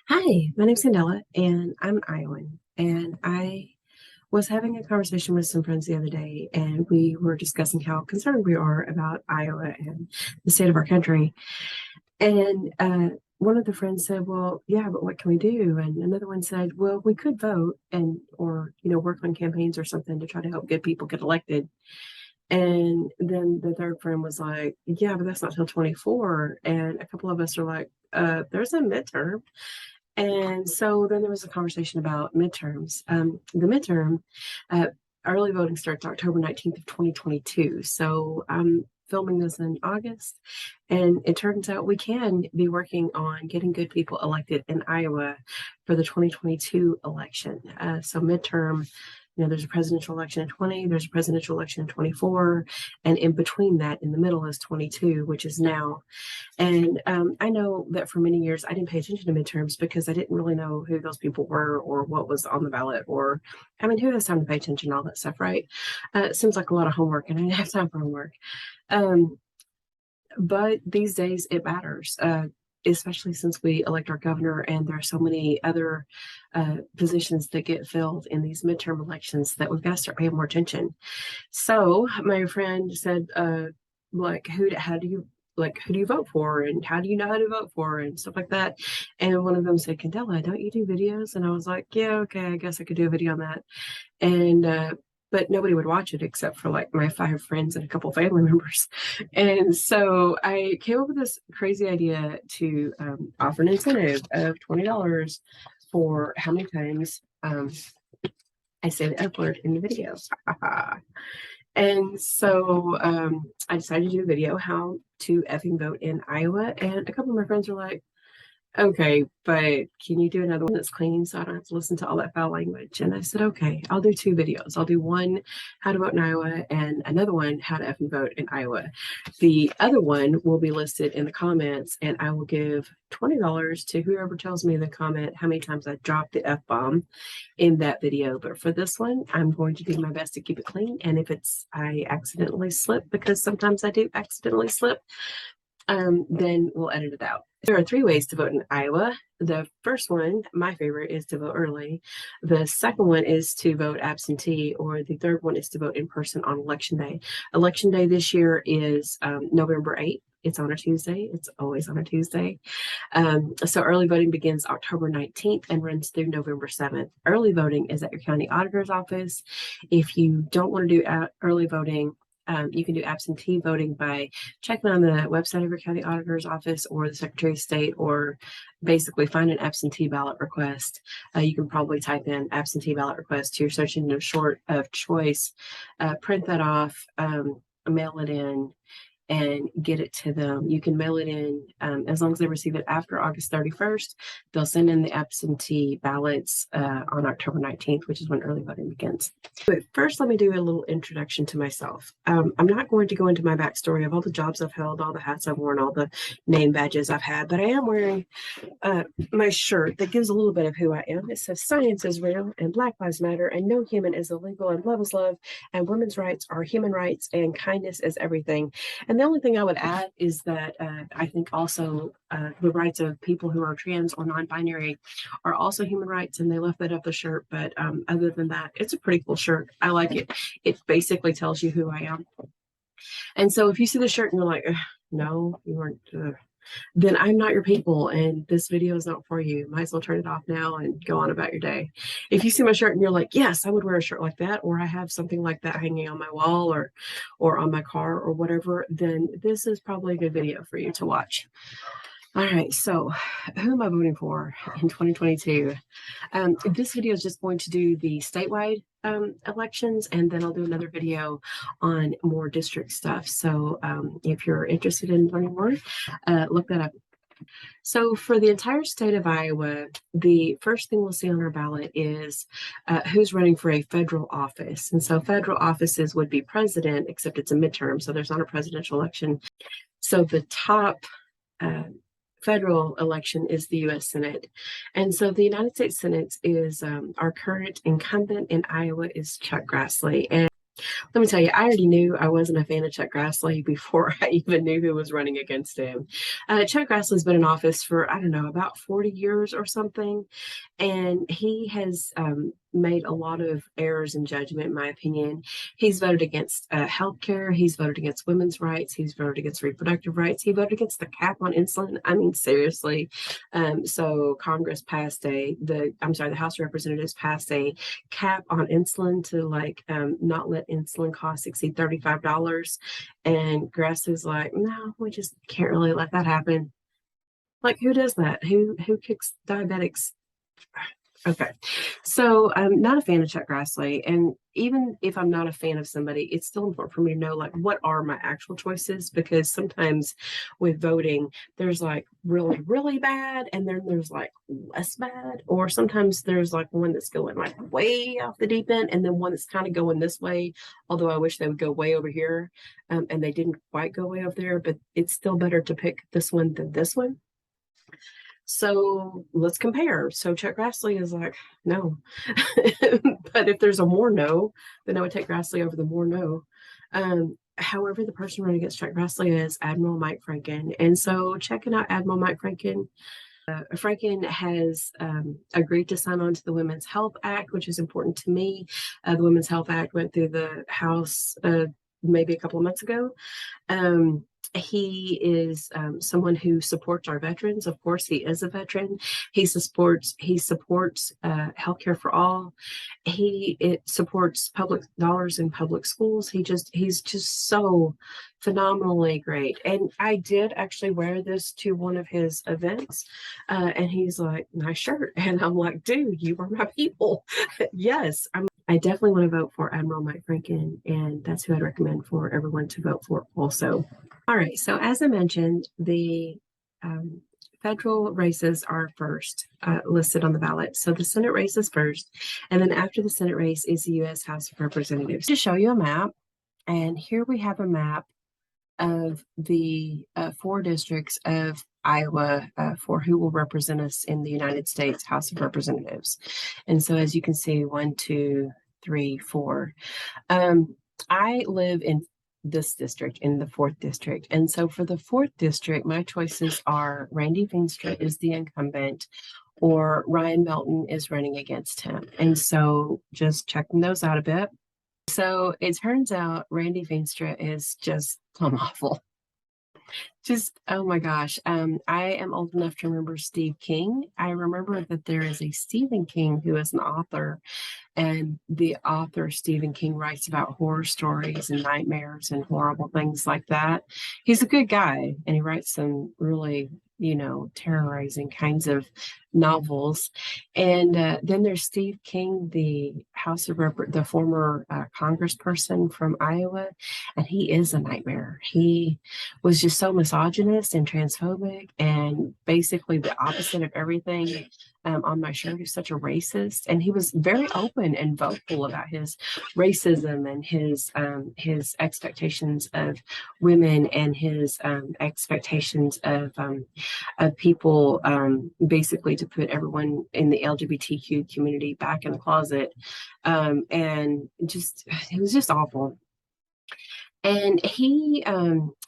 Hi, my name's Candella, and I'm an Iowan. And I was having a conversation with some friends the other day, and we were discussing how concerned we are about Iowa and the state of our country. And one of the friends said, "Well, yeah, but what can we do?" And another one said, "Well, we could vote and or work on campaigns or something to try to help good people get elected." And then the third friend was like, "Yeah, but that's not till 24." And a couple of us are like, there's a midterm." And so then there was a conversation about midterms. The midterm, uh, early voting starts October 19th of 2022. So I'm filming this in August, and it turns out we can be working on getting good people elected in Iowa for the 2022 election. So midterm, there's a presidential election in 20, there's a presidential election in 24, and in between that, in the middle is 22, which is now. And I know that for many years I didn't pay attention to midterms because I didn't really know who those people were or what was on the ballot, or, I mean, who has time to pay attention to all that stuff, right? It seems like a lot of homework, and I didn't have time for homework. Um, but these days it matters, especially since we elect our governor, and there are so many other positions that get filled in these midterm elections that we've got to start paying more attention. So my friend said, like, who do you vote for, and how do you know how to vote for, and stuff like that. And one of them said, "Candella, don't you do videos?" And I was like, "Yeah, okay, I guess I could do a video on that." And but nobody would watch it except for like my 5 friends and a couple family members. And so I came up with this crazy idea to offer an incentive of $20 for how many times I say the F word in the video. And so I decided to do a video how to effing vote in Iowa. And a couple of my friends were like, "Okay, but can you do another one that's clean so I don't have to listen to all that foul language?" And I said, "Okay, I'll do 2 videos. I'll do one, how to vote in Iowa, and another one, how to effing vote in Iowa." The other one will be listed in the comments, and I will give $20 to whoever tells me in the comment how many times I dropped the F bomb in that video. But for this one, I'm going to do my best to keep it clean. And if I accidentally slip, because sometimes I do accidentally slip, then we'll edit it out. There are 3 ways to vote in Iowa. The first one, my favorite, is to vote early. The second one is to vote absentee, or the third one is to vote in person on election day. Election day this year is November 8th. It's on a Tuesday. It's always on a Tuesday. So early voting begins October 19th and runs through November 7th. Early voting is at your county auditor's office. If you don't want to do early voting, you can do absentee voting by checking on the website of your county auditor's office or the Secretary of State, or basically find an absentee ballot request. You can probably type in absentee ballot request to your search engine short of choice, print that off, mail it in, and get it to them. You can mail it in as long as they receive it after August 31st. They'll send in the absentee ballots on October 19th, which is when early voting begins. But first, let me do a little introduction to myself. I'm not going to go into my backstory of all the jobs I've held, all the hats I've worn, all the name badges I've had, but I am wearing my shirt that gives a little bit of who I am. It says "Science is real, and Black Lives Matter, and no human is illegal, and love is love, and women's rights are human rights, and kindness is everything." And the only thing I would add is that I think also the rights of people who are trans or non-binary are also human rights, and they left that up the shirt. But other than that, it's a pretty cool shirt. I like it. It basically tells you who I am. And so if you see the shirt and you're like, "No, you weren't," then I'm not your people, and this video is not for you. Might as well turn it off now and go on about your day. If you see my shirt and you're like, "Yes, I would wear a shirt like that," or "I have something like that hanging on my wall or on my car," or whatever, then this is probably a good video for you to watch. All right, so who am I voting for in 2022? This video is just going to do the statewide elections, and then I'll do another video on more district stuff. So if you're interested in learning more, look that up. So for the entire state of Iowa, the first thing we'll see on our ballot is who's running for a federal office. And so federal offices would be president, except it's a midterm, so there's not a presidential election. So the top federal election is the U.S. Senate. And so the United States Senate is our current incumbent in Iowa is Chuck Grassley. And Let me tell you, I already knew I wasn't a fan of Chuck Grassley before I even knew who was running against him. Chuck Grassley's been in office for, I don't know, about 40 years or something. And he has made a lot of errors in judgment, in my opinion. He's voted against health care. He's voted against women's rights. He's voted against reproductive rights. He voted against the cap on insulin. I mean, seriously. So Congress passed the House of Representatives passed a cap on insulin to not let insulin costs exceed $35. And Grass is like, no, we just can't really let that happen. Like, who does that? Who kicks diabetics? Okay. So I'm not a fan of Chuck Grassley. And even if I'm not a fan of somebody, it's still important for me to know, like, what are my actual choices? Because sometimes with voting, there's like really, really bad, and then there's like less bad. Or sometimes there's like one that's going like way off the deep end, and then one that's kind of going this way, although I wish they would go way over here. And they didn't quite go way over there, but it's still better to pick this one than this one. So let's compare. So Chuck Grassley is like, no. But if there's a more no, then I would take Grassley over the more no. However, the person running against Chuck Grassley is Admiral Mike Franken. And so checking out Admiral Mike Franken, Franken has agreed to sign on to the Women's Health Act, which is important to me. The Women's Health Act went through the House maybe a couple of months ago. He is someone who supports our veterans. Of course, he is a veteran. He supports healthcare for all. It supports public dollars in public schools. He's just so phenomenally great. And I did actually wear this to one of his events, and he's like, nice shirt. And I'm like, dude, you are my people. Yes, I definitely want to vote for Admiral Mike Franken, and that's who I'd recommend for everyone to vote for also. All right, so as I mentioned, the federal races are first listed on the ballot. So the Senate race is first, and then after the Senate race is the U.S. House of Representatives. To show you a map, and here we have a map of the 4 districts of Iowa for who will represent us in the United States House of Representatives. And so as you can see, 1, 2, 3, 4. I live in this district, in the 4th district. And so for the 4th district, my choices are Randy Veenstra is the incumbent, or Ryan Melton is running against him. And so just checking those out a bit. So it turns out Randy Veenstra is just plumb awful. Just, oh my gosh. I am old enough to remember Steve King. I remember that there is a Stephen King who is an author, and the author Stephen King writes about horror stories and nightmares and horrible things like that. He's a good guy, and he writes some really, terrorizing kinds of novels. And then there's Steve King, the the former congressperson from Iowa, and he is a nightmare. He was just so misogynist and transphobic, and basically the opposite of everything. On my shirt, he's such a racist, and he was very open and vocal about his racism and his expectations of women, and his expectations of people, basically to put everyone in the LGBTQ community back in the closet, and just it was just awful. And he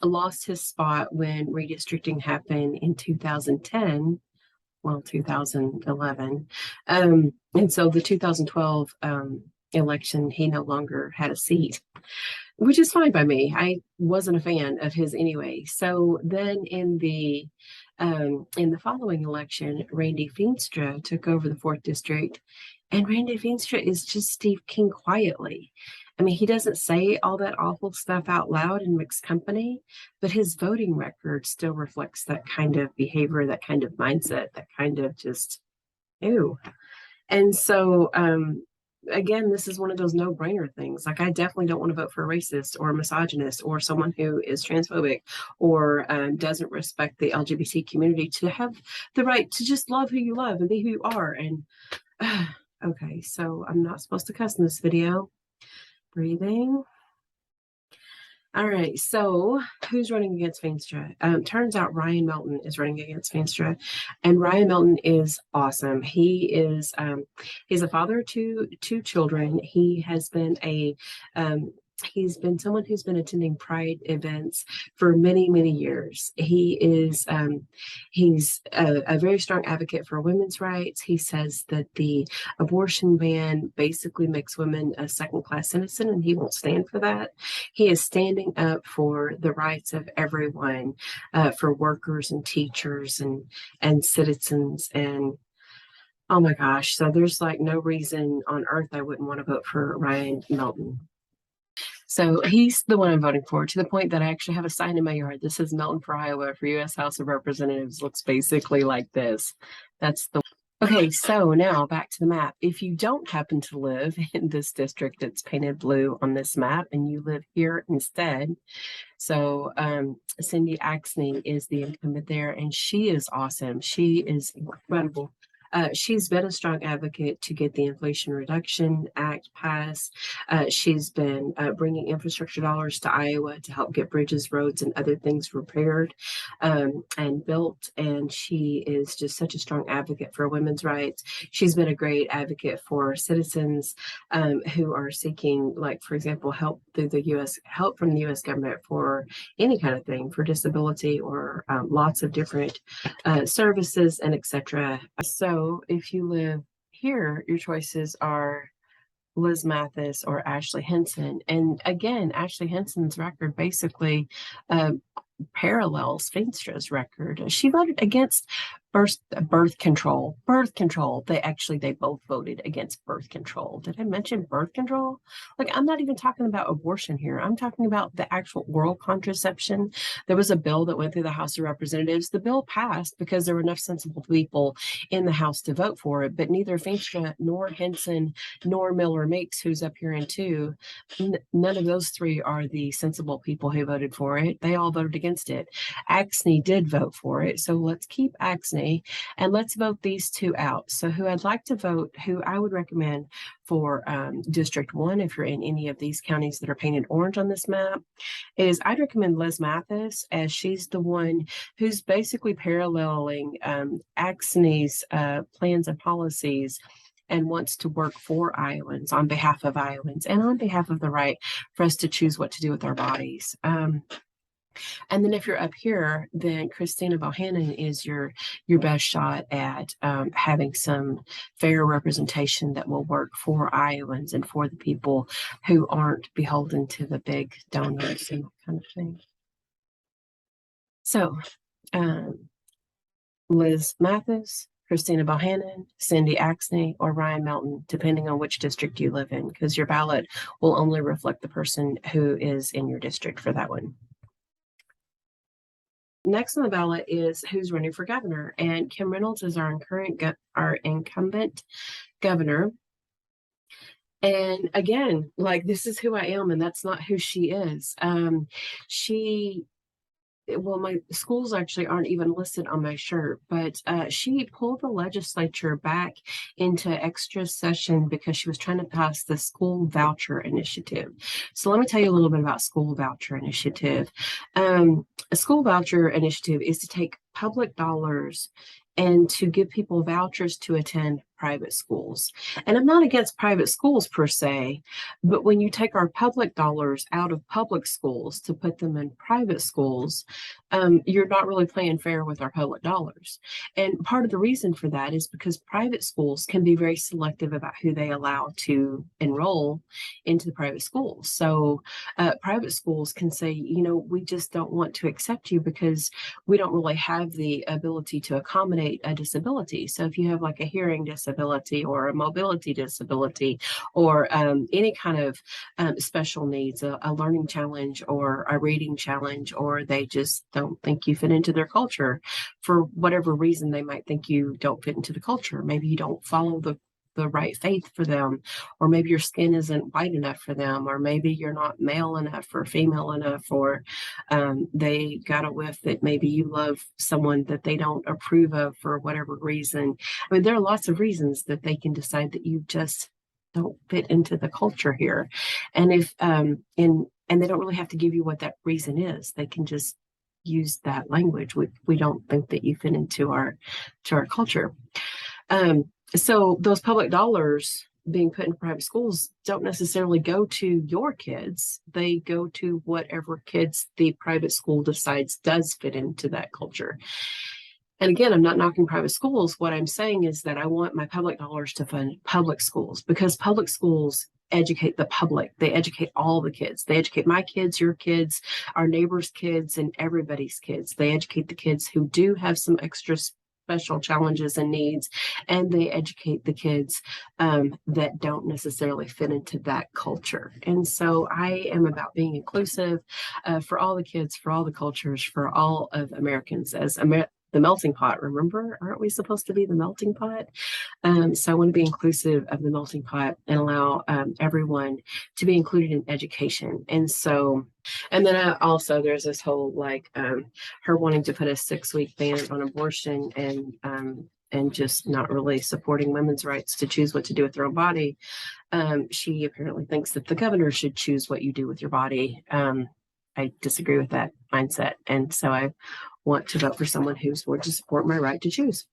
lost his spot when redistricting happened in 2010. Well, 2011. And so the 2012 election, he no longer had a seat, which is fine by me. I wasn't a fan of his anyway. So then in the following election, Randy Veenstra took over the 4th district, and Randy Veenstra is just Steve King quietly. I mean, he doesn't say all that awful stuff out loud in mixed company, but his voting record still reflects that kind of behavior, that kind of mindset, that kind of just, ew. And so, again, this is one of those no-brainer things. Like, I definitely don't want to vote for a racist or a misogynist or someone who is transphobic or doesn't respect the LGBT community, to have the right to just love who you love and be who you are. And okay, so I'm not supposed to cuss in this video. Breathing. All right, so who's running against Veenstra? Turns out Ryan Melton is running against Veenstra, and Ryan Melton is awesome. He is he's a father to 2 children. He has been a He's been someone who's been attending Pride events for many, many years. He's a very strong advocate for women's rights. He says that the abortion ban basically makes women a second-class citizen, and he won't stand for that. He is standing up for the rights of everyone, for workers and teachers and citizens. And oh my gosh, so there's like no reason on earth I wouldn't want to vote for Ryan Melton. So he's the one I'm voting for, to the point that I actually have a sign in my yard that says Melton for Iowa for U.S. House of Representatives. Looks basically like this. That's the Okay, so now back to the map. If you don't happen to live in this district that's painted blue on this map and you live here instead, so Cindy Axney is the incumbent there, and she is awesome. She is incredible. She's been a strong advocate to get the Inflation Reduction Act passed. She's been bringing infrastructure dollars to Iowa to help get bridges, roads, and other things repaired and built. And she is just such a strong advocate for women's rights. She's been a great advocate for citizens who are seeking, like, for example, help through the help from the U.S. government for any kind of thing, for disability or lots of different services and etc. So if you live here, your choices are Liz Mathis or Ashley Henson. And again, Ashley Henson's record basically parallels Feenstra's record. She voted against birth control. They both voted against birth control. Did I mention birth control? Like, I'm not even talking about abortion here. I'm talking about the actual oral contraception. There was a bill that went through the House of Representatives. The bill passed because there were enough sensible people in the House to vote for it, but neither Feenstra nor Henson nor Miller Meeks, who's up here in two, none of those three are the sensible people who voted for it. They all voted against it. Axney did vote for it, so let's keep Axney and let's vote these two out. So who I'd like to vote, who I would recommend for District 1, if you're in any of these counties that are painted orange on this map, is I'd recommend Liz Mathis, as she's the one who's basically paralleling Axney's plans and policies and wants to work for Iowans, on behalf of Iowans, and on behalf of the right for us to choose what to do with our bodies. And then if you're up here, then Christina Bohannon is your best shot at having some fair representation that will work for Iowans and for the people who aren't beholden to the big donors and that kind of thing. So Liz Mathis, Christina Bohannon, Cindy Axney, or Ryan Melton, depending on which district you live in, because your ballot will only reflect the person who is in your district for that one. Next on the ballot is who's running for governor, and Kim Reynolds is our incumbent governor. And again, like, this is who I am, and that's not who she is. My schools actually aren't even listed on my shirt, but she pulled the legislature back into extra session because she was trying to pass the school voucher initiative. So let me tell you a little bit about school voucher initiative. A school voucher initiative is to take public dollars and to give people vouchers to attend private schools. And I'm not against private schools per se, but when you take our public dollars out of public schools to put them in private schools, you're not really playing fair with our public dollars. And part of the reason for that is because private schools can be very selective about who they allow to enroll into the private schools. So private schools can say, we just don't want to accept you because we don't really have the ability to accommodate a disability. So if you have like a hearing disability or a mobility disability or any kind of special needs, a learning challenge or a reading challenge, or they just don't think you fit into their culture for whatever reason, they might think you don't fit into the culture. Maybe you don't follow the right faith for them, or maybe your skin isn't white enough for them, or maybe you're not male enough or female enough, or they got a whiff that maybe you love someone that they don't approve of for whatever reason. I mean, there are lots of reasons that they can decide that you just don't fit into the culture here. And if and they don't really have to give you what that reason is. They can just use that language. We don't think that you fit into our culture. So those public dollars being put in private schools don't necessarily go to your kids. They go to whatever kids the private school decides does fit into that culture. And again, I'm not knocking private schools. What I'm saying is that I want my public dollars to fund public schools, because public schools educate the public. They educate all the kids. They educate my kids, your kids, our neighbors' kids, and everybody's kids. They educate the kids who do have some extra special challenges and needs, and they educate the kids that don't necessarily fit into that culture. And so I am about being inclusive for all the kids, for all the cultures, for all of Americans as the melting pot. Remember, aren't we supposed to be the melting pot? So I want to be inclusive of the melting pot and allow everyone to be included in education. And so, and then also there's this whole like her wanting to put a 6-week ban on abortion and just not really supporting women's rights to choose what to do with their own body. She apparently thinks that the governor should choose what you do with your body. I disagree with that mindset. And so I want to vote for someone who's going to support my right to choose.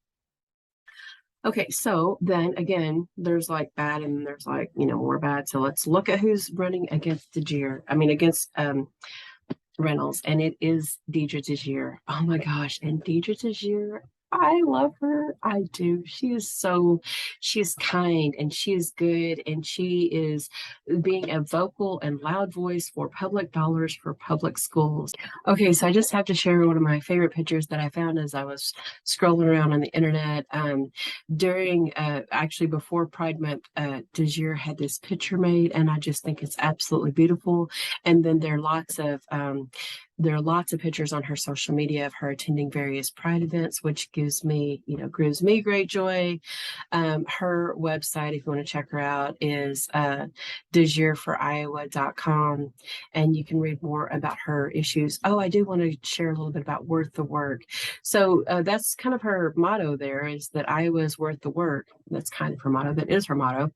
Okay, so then again, there's like bad and there's like, more bad. So let's look at who's running against against Reynolds, and it is Deidre DeGier. Oh my gosh, and Deidre DeGier, I love her. I do. She's kind and she is good, and she is being a vocal and loud voice for public dollars for public schools. Okay, so I just have to share one of my favorite pictures that I found as I was scrolling around on the internet. During actually before Pride Month, DeGier had this picture made, and I just think it's absolutely beautiful. And then there are lots of pictures on her social media of her attending various Pride events, which gives me great joy. Her website, if you want to check her out, is DeGierforIowa.com, and you can read more about her issues. Oh, I do want to share a little bit about Worth the Work. So that's kind of her motto there, is that Iowa is worth the work. That's kind of her motto. That is her motto.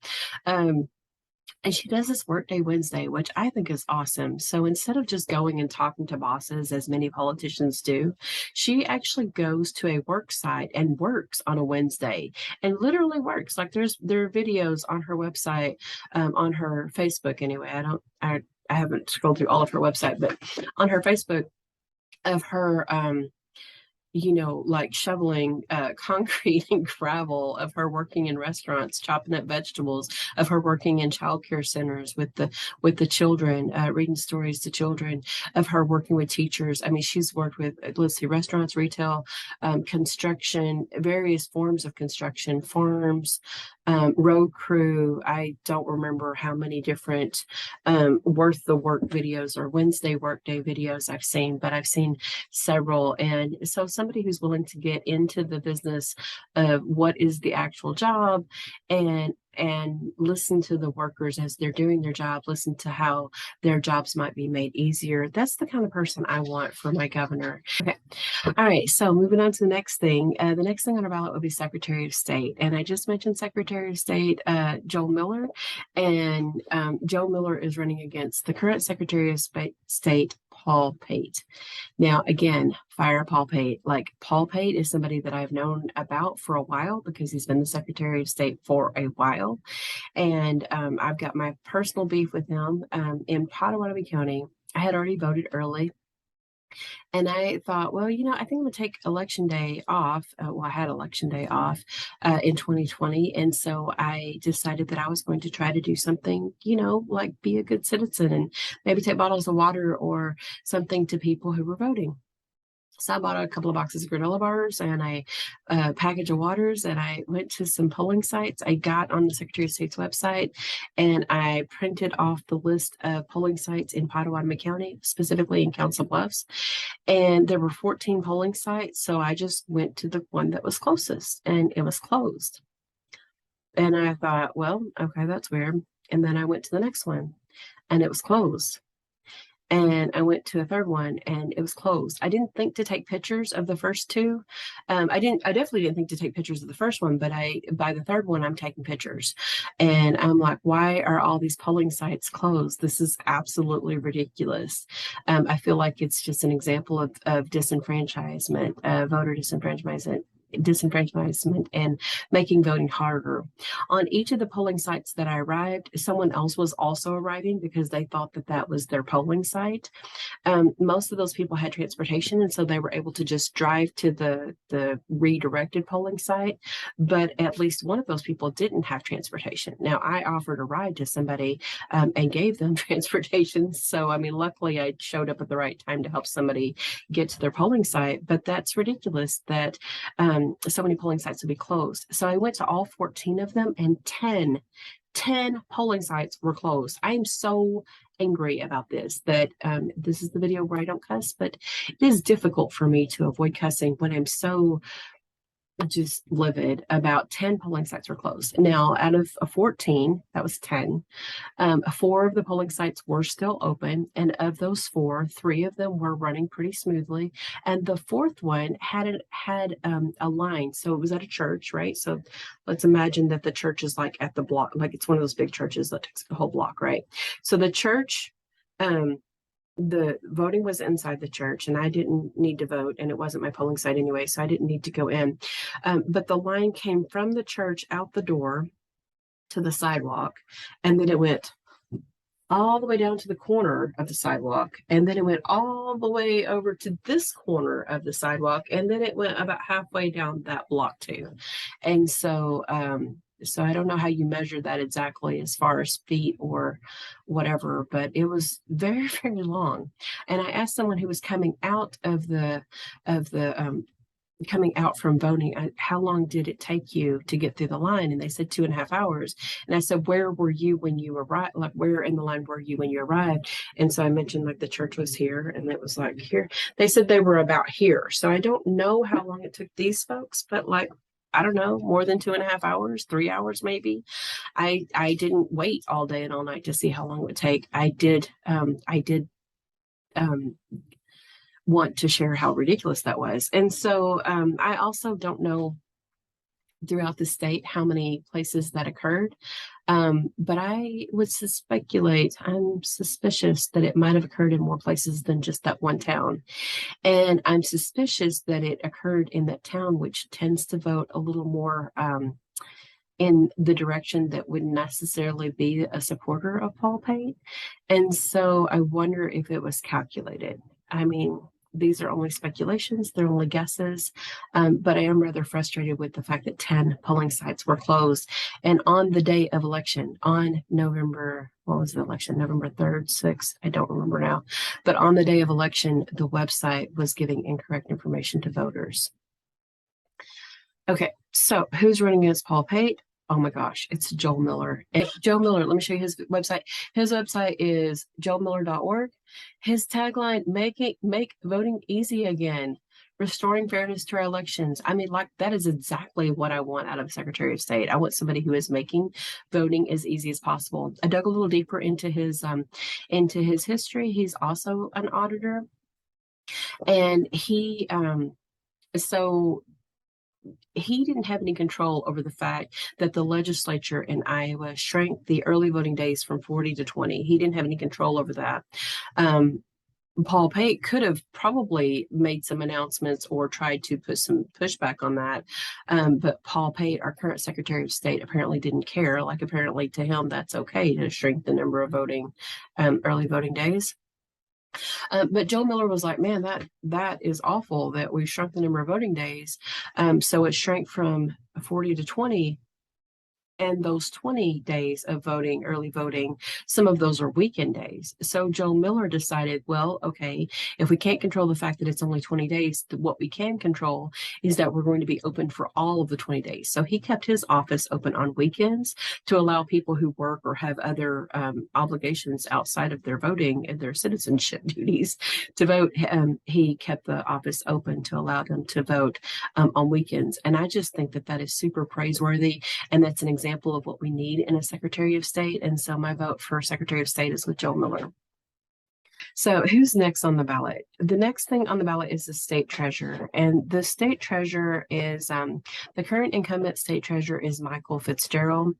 And she does this Workday Wednesday, which I think is awesome. So instead of just going and talking to bosses, as many politicians do, she actually goes to a work site and works on a Wednesday, and literally works. Like there are videos on her website, on her Facebook anyway. I haven't scrolled through all of her website, but on her Facebook, of her like shoveling concrete and gravel, of her working in restaurants, chopping up vegetables, of her working in childcare centers with the children, reading stories to children, of her working with teachers. I mean, she's worked with, let's see, restaurants, retail, construction, various forms of construction, farms, road crew. I don't remember how many different Worth the Work videos or Wednesday Workday videos I've seen, but I've seen several. And so somebody who's willing to get into the business of what is the actual job and listen to the workers as they're doing their job, listen to how their jobs might be made easier. That's the kind of person I want for my governor. Okay. All right. So moving on to the next thing. The next thing on our ballot would be Secretary of State. And I just mentioned Secretary of State Joe Miller. And Joe Miller is running against the current Secretary of State, Paul Pate. Now, again, fire Paul Pate. Like, Paul Pate is somebody that I've known about for a while because he's been the Secretary of State for a while. And I've got my personal beef with him in Pottawatomie County. I had already voted early. And I thought, well, I think I'm going to take election day off. I had election day off in 2020. And so I decided that I was going to try to do something, like be a good citizen and maybe take bottles of water or something to people who were voting. So I bought a couple of boxes of granola bars and a package of waters, and I went to some polling sites. I got on the Secretary of State's website and I printed off the list of polling sites in Pottawatomie County, specifically in Council Bluffs. And there were 14 polling sites. So I just went to the one that was closest, and it was closed. And I thought, well, okay, that's weird. And then I went to the next one and it was closed. And I went to a third one and it was closed. I didn't think to take pictures of the first two. I definitely didn't think to take pictures of the first one, but by the third one, I'm taking pictures. And I'm like, why are all these polling sites closed? This is absolutely ridiculous. I feel like it's just an example of disenfranchisement, voter disenfranchisement. disenfranchisement and making voting harder. On each of the polling sites that I arrived, someone else was also arriving because they thought that that was their polling site. Most of those people had transportation, and so they were able to just drive to the redirected polling site. But at least one of those people didn't have transportation. Now, I offered a ride to somebody and gave them transportation. So, I mean, luckily I showed up at the right time to help somebody get to their polling site. But that's ridiculous that so many polling sites would be closed. So I went to all 14 of them, and 10 polling sites were closed. I am so angry about this, that this is the video where I don't cuss, but it is difficult for me to avoid cussing when I'm so just livid about 10 polling sites were closed. Now, out of 14, that was 10. 4 of the polling sites were still open, and of those 4, 3 of them were running pretty smoothly, and the 4th one had a line. So it was at a church, right? So let's imagine that the church is like at the block, like it's one of those big churches that takes the whole block, right? So the church, the voting was inside the church, and I didn't need to vote, and it wasn't my polling site anyway, so I didn't need to go in. But the line came from the church out the door to the sidewalk, and then it went all the way down to the corner of the sidewalk, and then it went all the way over to this corner of the sidewalk, and then it went about halfway down that block too. And so so I don't know how you measure that exactly as far as feet or whatever, but it was very, very long. And I asked someone who was coming out of the coming out from voting, how long did it take you to get through the line? And they said 2.5 hours. And I said, where were you when you arrived? Like, where in the line were you when you arrived? And so I mentioned like the church was here, and it was like here. They said they were about here. So I don't know how long it took these folks, but like, I don't know, more than 2.5 hours, 3 hours maybe. I didn't wait all day and all night to see how long it would take. I did want to share how ridiculous that was. And so I also don't know throughout the state how many places that occurred. But I would speculate, I'm suspicious that it might have occurred in more places than just that one town. And I'm suspicious that it occurred in that town, which tends to vote a little more in the direction that wouldn't necessarily be a supporter of Paul Pate. And so I wonder if it was calculated. I mean, these are only speculations, they're only guesses, but I am rather frustrated with the fact that 10 polling sites were closed. And on the day of election, on November, what was the election? November 3rd, 6th, I don't remember now. But on the day of election, the website was giving incorrect information to voters. Okay, so who's running against Paul Pate? Oh my gosh, it's Joel Miller. And Joe Miller, let me show you his website. His website is joelmiller.org. His tagline, make voting easy again, restoring fairness to our elections. I mean, like, that is exactly what I want out of Secretary of State. I want somebody who is making voting as easy as possible. I dug a little deeper into his history. He's also an auditor, and he didn't have any control over the fact that the legislature in Iowa shrank the early voting days from 40 to 20. He didn't have any control over that. Paul Pate could have probably made some announcements or tried to put some pushback on that. But Paul Pate, our current Secretary of State, apparently didn't care. Like, apparently to him, that's okay to shrink the number of early voting days. But Joe Miller was like, man, that is awful that we shrunk the number of voting days. So it shrank from 40 to 20. And those 20 days of voting, early voting, some of those are weekend days. So Joe Miller decided, well, okay, if we can't control the fact that it's only 20 days, what we can control is that we're going to be open for all of the 20 days. So he kept his office open on weekends to allow people who work or have other obligations outside of their voting and their citizenship duties to vote. He kept the office open to allow them to vote on weekends. And I just think that that is super praiseworthy. And that's an example of what we need in a Secretary of State. And so my vote for Secretary of State is with Joe Miller. So who's next on the ballot? The next thing on the ballot is the state treasurer. And the state treasurer is, the current incumbent state treasurer is Michael Fitzgerald.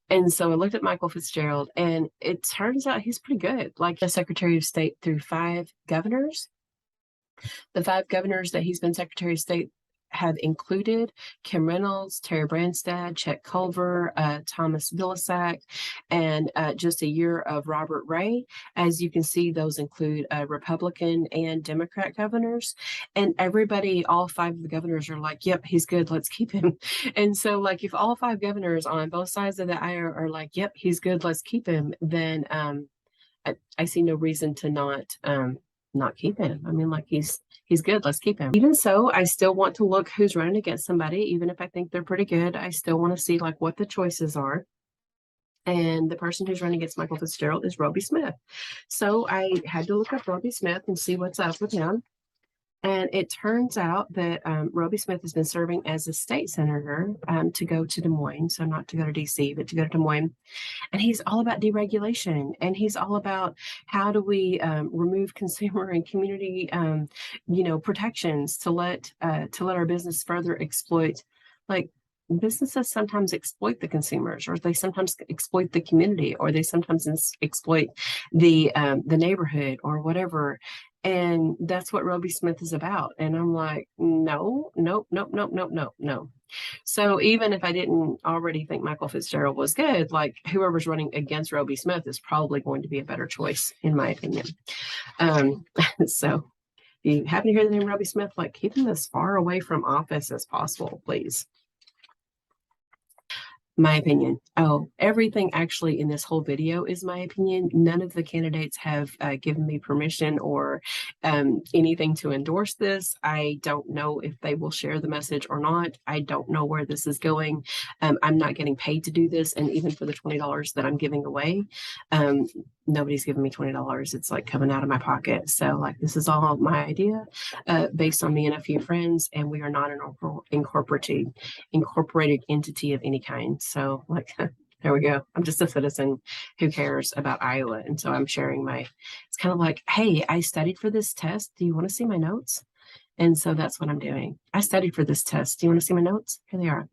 And so I looked at Michael Fitzgerald, and it turns out he's pretty good. Like, a Secretary of State through 5 governors. The 5 governors that he's been Secretary of State have included Kim Reynolds, Terry Branstad, Chet Culver, Thomas Vilsack, and just a year of Robert Ray. As you can see, those include Republican and Democrat governors. And everybody, all 5 of the governors are like, yep, he's good, let's keep him. And so, like, if all 5 governors on both sides of the aisle are like, yep, he's good, let's keep him, then I see no reason to not keep him. I mean, like, he's good, let's keep him. Even so, I still want to look who's running against somebody, even if I think they're pretty good. I still want to see like what the choices are. And the person who's running against Michael Fitzgerald is Roby Smith. So I had to look up Roby Smith and see what's up with him. And it turns out that Roby Smith has been serving as a state senator to go to Des Moines. So not to go to DC, but to go to Des Moines. And he's all about deregulation. And he's all about how do we remove consumer and community, protections to let our business further exploit, like, businesses sometimes exploit the consumers, or they sometimes exploit the community, or they sometimes exploit the neighborhood or whatever. And that's what Roby Smith is about. And I'm like, no, nope, nope, nope, nope, nope, no. So even if I didn't already think Michael Fitzgerald was good, like, whoever's running against Roby Smith is probably going to be a better choice, in my opinion. So if you happen to hear the name Roby Smith, like, keep him as far away from office as possible, please. My opinion. Oh, everything actually in this whole video is my opinion. None of the candidates have given me permission or anything to endorse this. I don't know if they will share the message or not. I don't know where this is going. I'm not getting paid to do this. And even for the $20 that I'm giving away, nobody's giving me $20. It's like coming out of my pocket. So, like, this is all my idea based on me and a few friends, and we are not an incorporated entity of any kind. So, like, there we go. I'm just a citizen who cares about Iowa. And so I'm sharing it's kind of like, hey, I studied for this test. Do you want to see my notes? And so that's what I'm doing. I studied for this test. Do you want to see my notes? Here they are.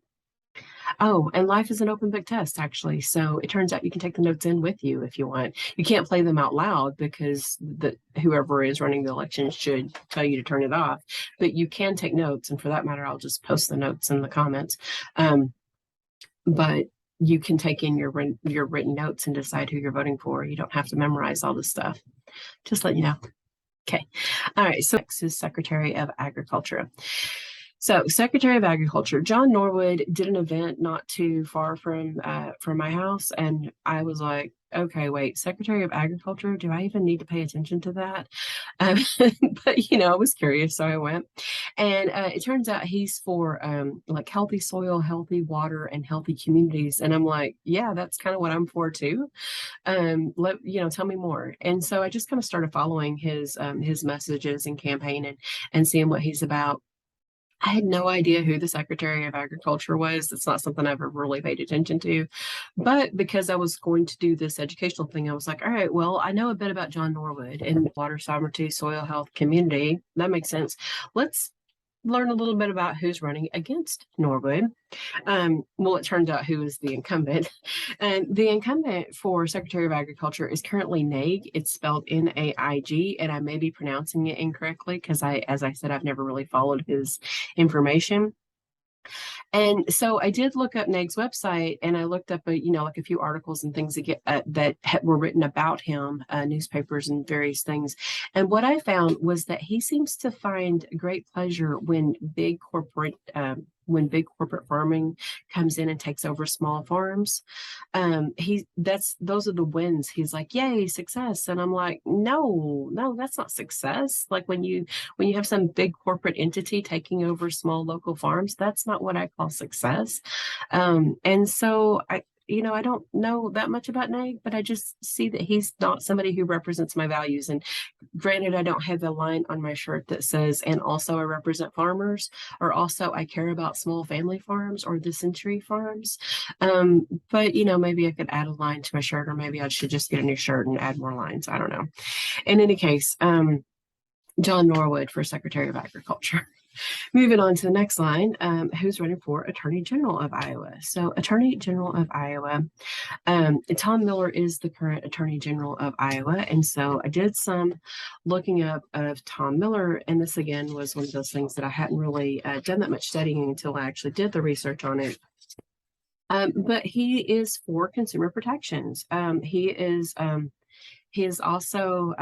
Oh, and life is an open book test, actually. So it turns out you can take the notes in with you if you want. You can't play them out loud because whoever is running the election should tell you to turn it off. But you can take notes. And for that matter, I'll just post the notes in the comments. But you can take in your written notes and decide who you're voting for. You don't have to memorize all this stuff. Just let you know. Okay. All right. So next is Secretary of Agriculture. So, Secretary of Agriculture, John Norwood did an event not too far from my house, and I was like, okay, wait, Secretary of Agriculture, do I even need to pay attention to that? But, I was curious, so I went. And it turns out he's for like healthy soil, healthy water, and healthy communities. And I'm like, yeah, that's kind of what I'm for too. Tell me more. And so I just kind of started following his messages and campaign and seeing what he's about. I had no idea who the Secretary of Agriculture was. It's not something I've ever really paid attention to. But because I was going to do this educational thing, I was like, all right, well, I know a bit about John Norwood and water sovereignty, soil health, community. That makes sense. Let's learn a little bit about who's running against Norwood. Well, it turns out who is the incumbent. And the incumbent for Secretary of Agriculture is currently Naig. It's spelled Naig, and I may be pronouncing it incorrectly because as I said, I've never really followed his information. And so I did look up Naig's website, and I looked up, like a few articles and things that were written about him, newspapers and various things. And what I found was that he seems to find great pleasure when big corporate farming comes in and takes over small farms. Those are the wins. He's like, yay, success. And I'm like, no, that's not success. Like when you have some big corporate entity taking over small local farms, that's not what I call success. And so I don't know that much about Naig, but I just see that he's not somebody who represents my values. And granted, I don't have the line on my shirt that says, and also I represent farmers, or also I care about small family farms or the century farms. But maybe I could add a line to my shirt, or maybe I should just get a new shirt and add more lines. I don't know. In any case, John Norwood for Secretary of Agriculture. Moving on to the next line, who's running for Attorney General of Iowa? So Attorney General of Iowa, Tom Miller is the current Attorney General of Iowa. And so I did some looking up of Tom Miller. And this, again, was one of those things that I hadn't really done that much studying until I actually did the research on it. But he is for consumer protections. He is also,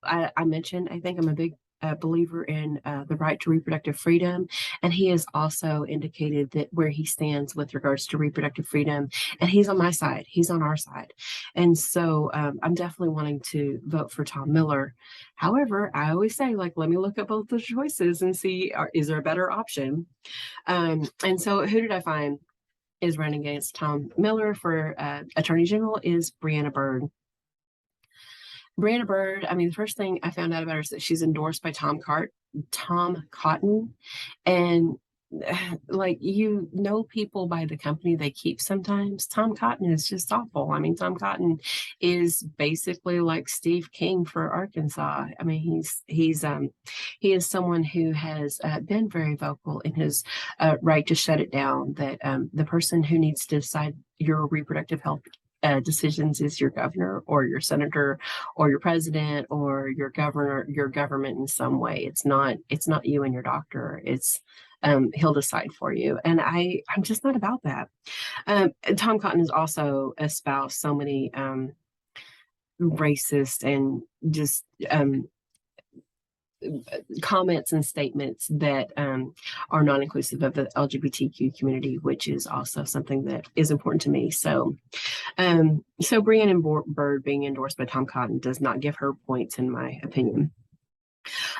I mentioned, I think I'm a big believer in the right to reproductive freedom. And he has also indicated that where he stands with regards to reproductive freedom, and he's on my side, he's on our side. And so I'm definitely wanting to vote for Tom Miller. However, I always say, like, let me look at both the choices and see, is there a better option? And so who did I find is running against Tom Miller for Attorney General is Brianna Byrd. Brianna Byrd, I mean, the first thing I found out about her is that she's endorsed by Tom Cotton. And like, you know, people by the company they keep sometimes. Tom Cotton is just awful. I mean, Tom Cotton is basically like Steve King for Arkansas. I mean, he is someone who has been very vocal in his right to shut it down, that the person who needs to decide your reproductive health decisions is your governor or your senator or your president or your governor, your government in some way. It's not you and your doctor. It's he'll decide for you. And I'm just not about that. Tom Cotton has also espoused so many racist and just comments and statements that are not inclusive of the LGBTQ community, which is also something that is important to me. So Brianna Byrd being endorsed by Tom Cotton does not give her points, in my opinion.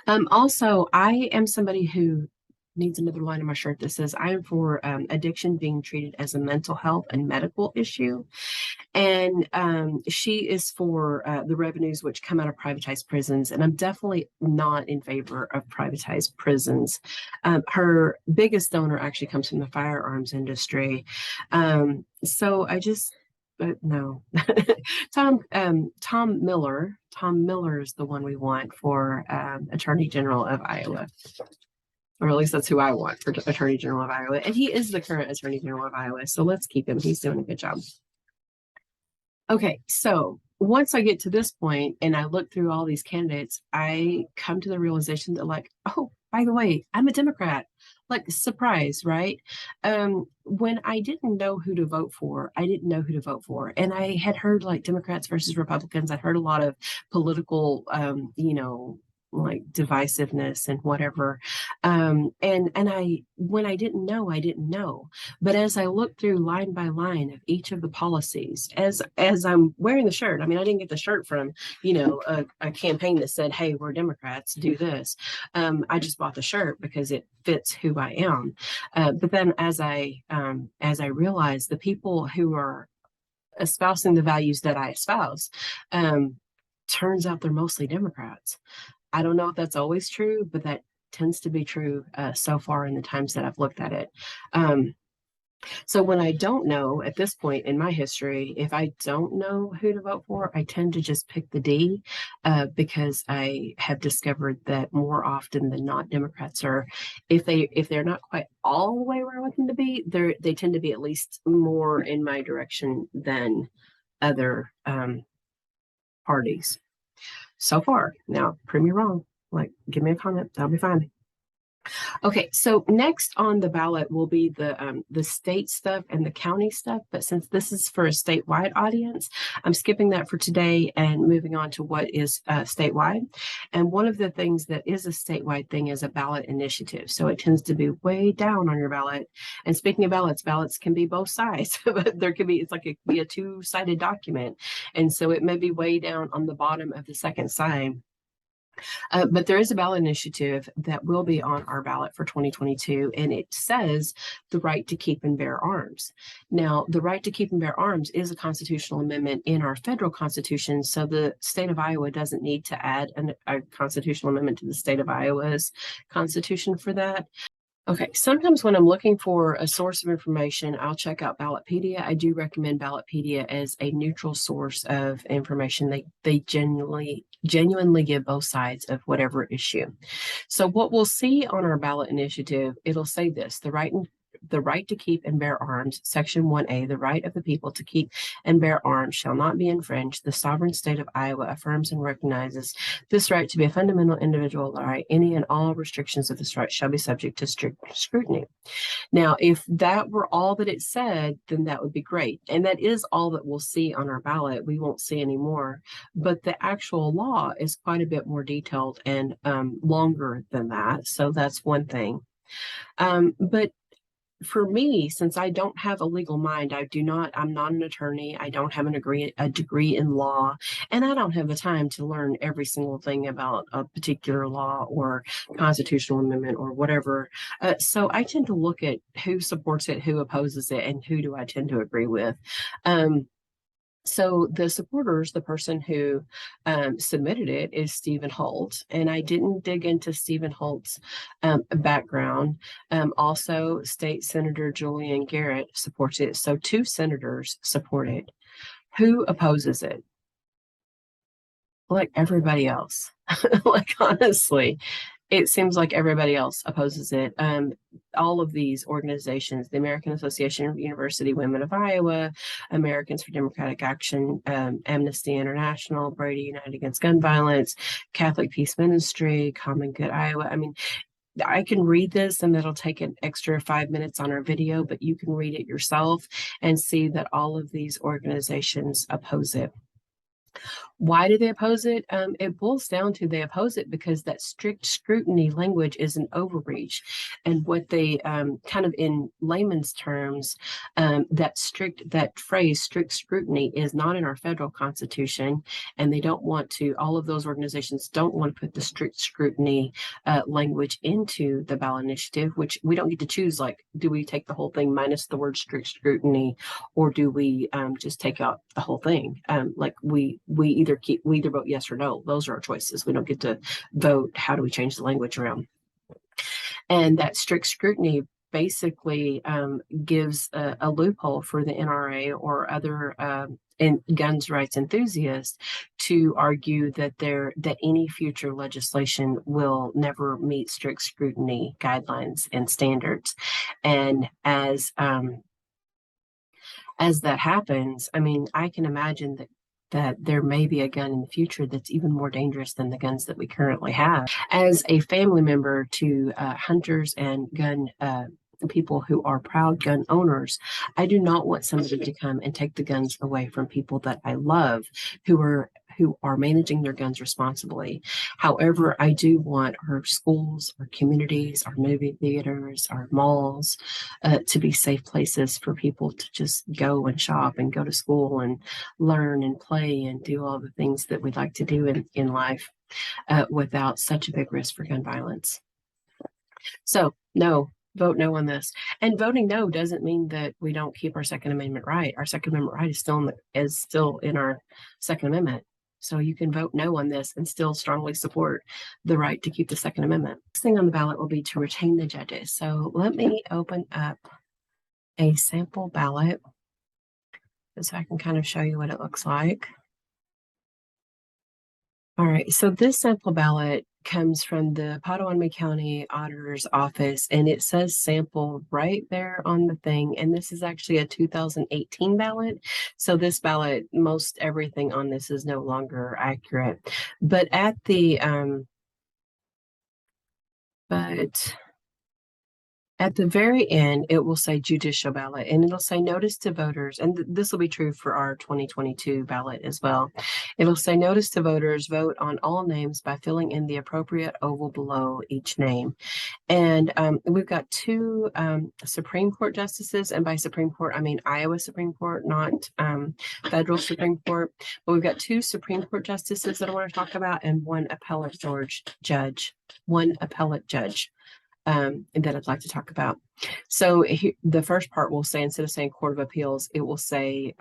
Also, I am somebody who needs another line on my shirt that says I am for addiction being treated as a mental health and medical issue. And she is for the revenues which come out of privatized prisons. And I'm definitely not in favor of privatized prisons. Her biggest donor actually comes from the firearms industry. So I just, no. Tom Miller is the one we want for Attorney General of Iowa. Or at least that's who I want for Attorney General of Iowa. And he is the current Attorney General of Iowa. So let's keep him. He's doing a good job. Okay, so once I get to this point and I look through all these candidates, I come to the realization that, like, oh, by the way, I'm a Democrat. Like, surprise, right? When I didn't know who to vote for, I didn't know who to vote for. And I had heard like Democrats versus Republicans. I'd heard a lot of political, like divisiveness and whatever. And when I didn't know, I didn't know. But as I looked through line by line of each of the policies, as I'm wearing the shirt, I mean, I didn't get the shirt from, a campaign that said, hey, we're Democrats, do this. I just bought the shirt because it fits who I am. But then as I realized the people who are espousing the values that I espouse, turns out they're mostly Democrats. I don't know if that's always true, but that tends to be true so far in the times that I've looked at it. So when I don't know at this point in my history, if I don't know who to vote for, I tend to just pick the D because I have discovered that more often than not, Democrats are, if they're not quite all the way where I want them to be, they tend to be at least more in my direction than other parties. So far. Now, prove me wrong. Like, give me a comment. That'll be fine. Okay, so next on the ballot will be the state stuff and the county stuff. But since this is for a statewide audience, I'm skipping that for today and moving on to what is statewide. And one of the things that is a statewide thing is a ballot initiative. So it tends to be way down on your ballot. And speaking of ballots can be both sides. But it could be a two-sided document. And so it may be way down on the bottom of the second side. But there is a ballot initiative that will be on our ballot for 2022, and it says the right to keep and bear arms. Now, the right to keep and bear arms is a constitutional amendment in our federal constitution, so the state of Iowa doesn't need to add a constitutional amendment to the state of Iowa's constitution for that. Okay, sometimes when I'm looking for a source of information, I'll check out Ballotpedia. I do recommend Ballotpedia as a neutral source of information. They genuinely give both sides of whatever issue. So what we'll see on our ballot initiative, it'll say this: the right to keep and bear arms, Section 1A, the right of the people to keep and bear arms shall not be infringed. The sovereign state of Iowa affirms and recognizes this right to be a fundamental individual right. Any and all restrictions of this right shall be subject to strict scrutiny. Now, if that were all that it said, then that would be great. And that is all that we'll see on our ballot. We won't see any more. But the actual law is quite a bit more detailed and longer than that. So that's one thing. But for me, since I don't have a legal mind, I'm not an attorney. I don't have a degree in law, and I don't have the time to learn every single thing about a particular law or constitutional amendment or whatever. So I tend to look at who supports it, who opposes it, and who do I tend to agree with. So the supporters, the person who submitted it is Stephen Holt, and I didn't dig into Stephen Holt's background. Also, State Senator Julian Garrett supports it. So two senators support it. Who opposes it? Like everybody else. Like honestly, it seems like everybody else opposes it. All of these organizations, the American Association of University Women of Iowa, Americans for Democratic Action, Amnesty International, Brady United Against Gun Violence, Catholic Peace Ministry, Common Good Iowa. I mean, I can read this and it'll take an extra 5 minutes on our video, but you can read it yourself and see that all of these organizations oppose it. Why do they oppose it? It boils down to they oppose it because that strict scrutiny language is an overreach. And what they kind of in layman's terms, that phrase strict scrutiny is not in our federal constitution. And they don't want to, all of those organizations don't want to put the strict scrutiny language into the ballot initiative, which we don't get to choose. Like, do we take the whole thing minus the word strict scrutiny, or do we just take out the whole thing? Like we either vote yes or no. Those are our choices. We don't get to vote how do we change the language around. And that strict scrutiny basically gives a loophole for the NRA or other guns rights enthusiasts to argue that any future legislation will never meet strict scrutiny guidelines and standards. And as that happens, I mean, I can imagine that there may be a gun in the future that's even more dangerous than the guns that we currently have. As a family member to hunters and gun people who are proud gun owners, I do not want somebody to come and take the guns away from people that I love who are managing their guns responsibly. However, I do want our schools, our communities, our movie theaters, our malls to be safe places for people to just go and shop and go to school and learn and play and do all the things that we'd like to do in life without such a big risk for gun violence. So, no. Vote no on this. And voting no doesn't mean that we don't keep our Second Amendment right. Our Second Amendment right is still in our Second Amendment. So you can vote no on this and still strongly support the right to keep the Second Amendment. Next thing on the ballot will be to retain the judges. So let me open up a sample ballot so I can kind of show you what it looks like. All right, so this sample ballot comes from the Potawatomi County Auditor's Office, and it says sample right there on the thing. And this is actually a 2018 ballot. So this ballot, most everything on this is no longer accurate. But at the very end, it will say judicial ballot, and it'll say notice to voters, and this will be true for our 2022 ballot as well. It'll say notice to voters, vote on all names by filling in the appropriate oval below each name. And we've got two Supreme Court justices, and by Supreme Court, I mean Iowa Supreme Court, not federal Supreme Court. But we've got two Supreme Court justices that I want to talk about, and one appellate judge. that I'd like to talk about. So the first part will say, instead of saying Court of Appeals, it will say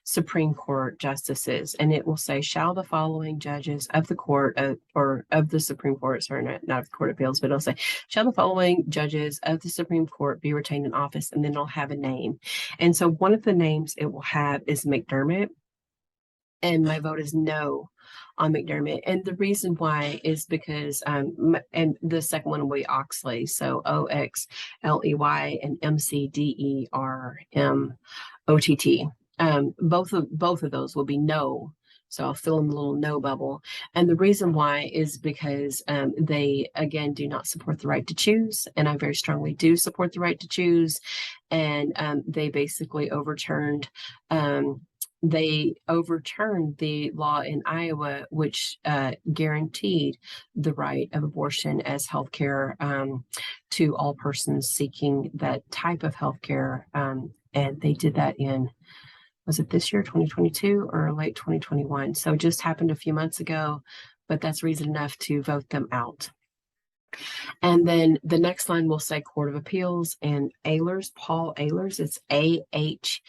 Supreme Court justices, and it will say, shall the following judges of the court or of the Supreme Court, sorry, not of the Court of Appeals, but it'll say, shall the following judges of the Supreme Court be retained in office, and then it'll have a name. And so one of the names it will have is McDermott, and my vote is no on McDermott. And the reason why is because, and the second one will be Oxley. So Oxley and Mcdermott. Both of those will be no. So I'll fill in the little no bubble. And the reason why is because they, again, do not support the right to choose. And I very strongly do support the right to choose. And they basically overturned the law in Iowa, which guaranteed the right of abortion as health care to all persons seeking that type of health care. And they did that in, was it this year, 2022 or late 2021? So it just happened a few months ago, but that's reason enough to vote them out. And then the next line will say Court of Appeals and Ehlers, Paul Ehlers. It's Ahlers.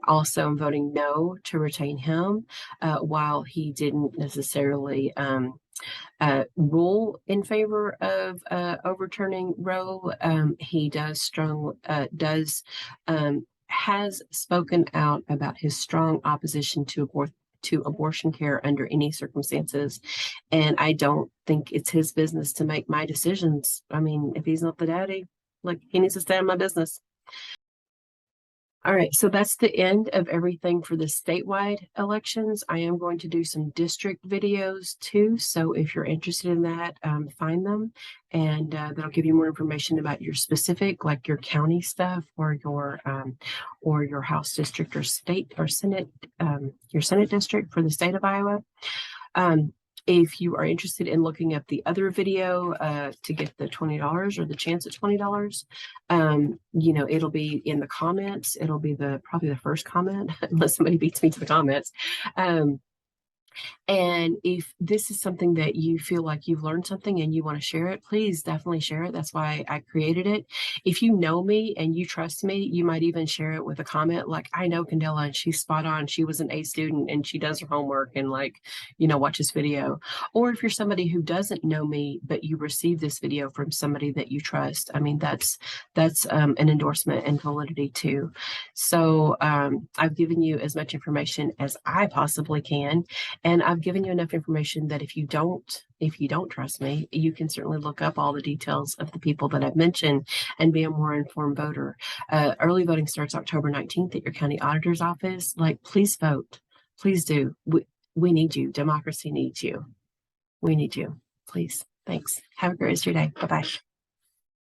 Also, I'm voting no to retain him, while he didn't necessarily rule in favor of overturning Roe. He has spoken out about his strong opposition to abortion care under any circumstances. And I don't think it's his business to make my decisions. I mean, if he's not the daddy, like, he needs to stay in my business. All right, so that's the end of everything for the statewide elections. I am going to do some district videos too. So if you're interested in that, find them, and that'll give you more information about your specific, like your county stuff or your House district or state or Senate, your Senate district for the state of Iowa. If you are interested in looking up the other video to get the $20 or the chance at $20, it'll be in the comments. It'll be probably the first comment, unless somebody beats me to the comments. And if this is something that you feel like you've learned something and you want to share it, please definitely share it. That's why I created it. If you know me and you trust me, you might even share it with a comment like, I know Candella and she's spot on. She was an A student and she does her homework and watch this video. Or if you're somebody who doesn't know me, but you receive this video from somebody that you trust, I mean, that's an endorsement and validity too. So I've given you as much information as I possibly can. And I've given you enough information that if you don't trust me, you can certainly look up all the details of the people that I've mentioned and be a more informed voter. Early voting starts October 19th at your county auditor's office. Please vote. Please do. We need you. Democracy needs you. We need you. Please. Thanks. Have a great rest of your day. Bye-bye.